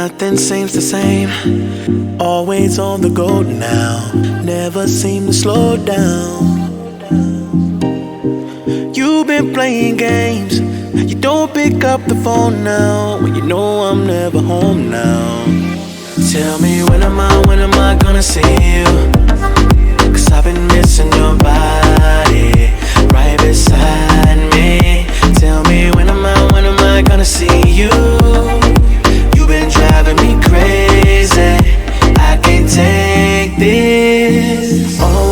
Nothing seems the same, always on the go now, never seem to slow down. You've been playing games, you don't pick up the phone now, when you know I'm never home now. Tell me when am I gonna see you? 'Cause I've been missing your body right beside me. Tell me when am I gonna see you? You've been driving me crazy, I can't take this. All I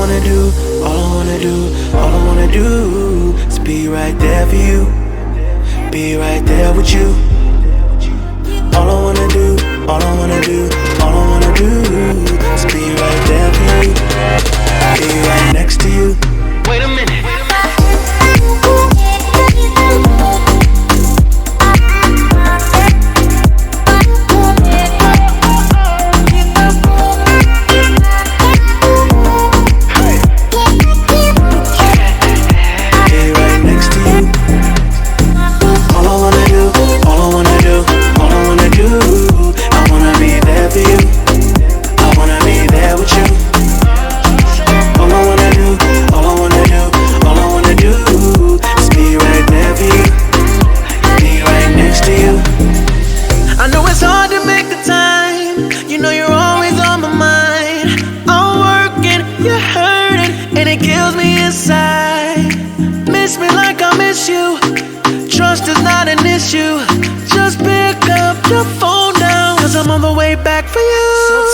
wanna do is be right there for you, be right there with you. All I wanna do is be right there for you, be right next to you. Wait a minute.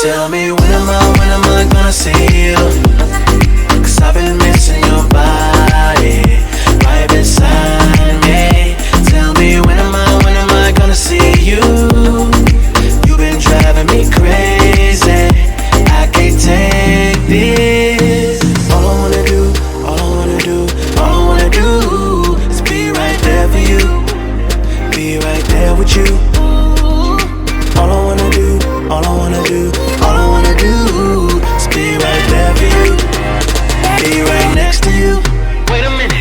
Tell me when am I gonna see you? 'Cause I've been missing your body right beside me. Tell me when am I gonna see you? You've been driving me crazy, I can't take this. All I wanna do is be right there for you, be right there with you. All I wanna do is be right there for you, be right next to you. Wait a minute.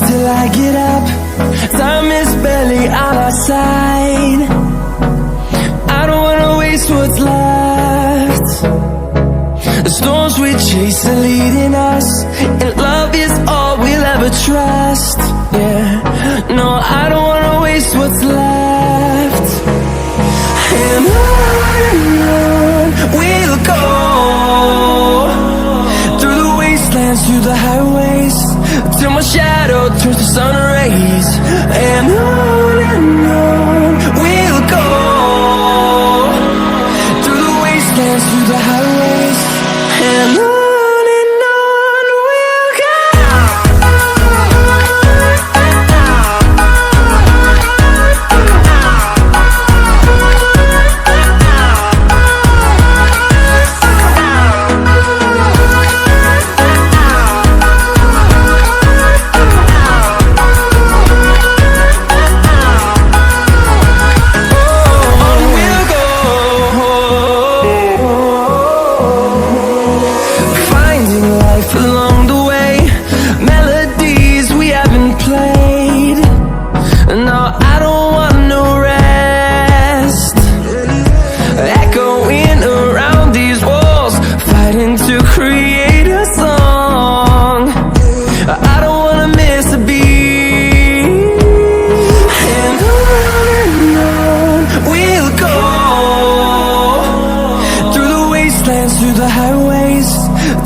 Till I get up, time is barely on our side. I don't wanna waste what's left. The storms we chase are leading us, and love is all we'll ever trust. Yeah, no, I don't wanna waste what's left. And on we'll go, through the wastelands, through the highways, till my shadow turns to sun rays. And on we'll go, through the wastelands, through the highways. And on we'll go.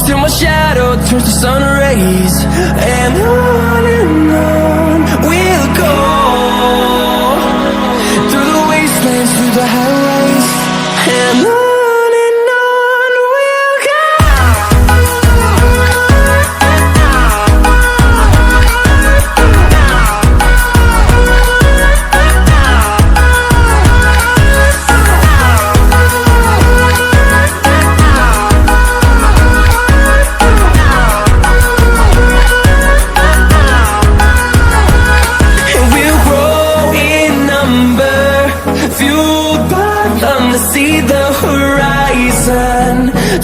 till my shadow turns to sun rays. And on we'll go, through the wastelands, through the highways. And on we'll go. See the horizon,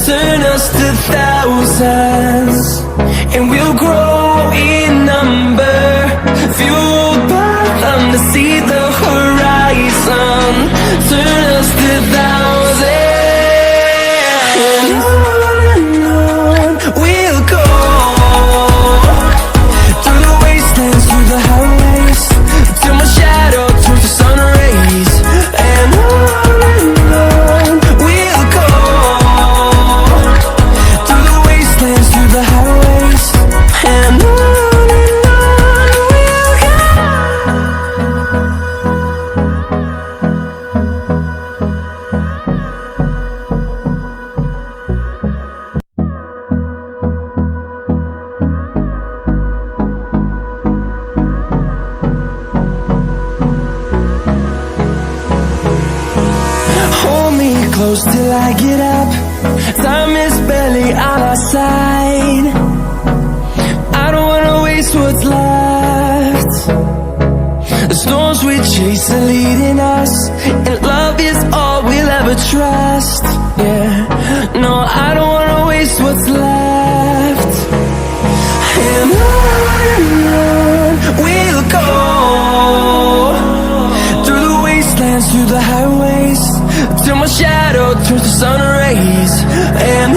turn us to thousands, and we'll grow in number, fueled by them to see the horizon, turn us to thousands, and on we'll go, through the wastelands, through the highways, till my shadow turns to sun rays. And close till I get up. Time is barely on our side. I don't wanna waste what's left. The storms we chase are leading us, and love is all we'll ever trust. Yeah, no, I don't wanna waste what's left. And on we'll go, through the wastelands, through the highways, till my shadow turns to sun rays. And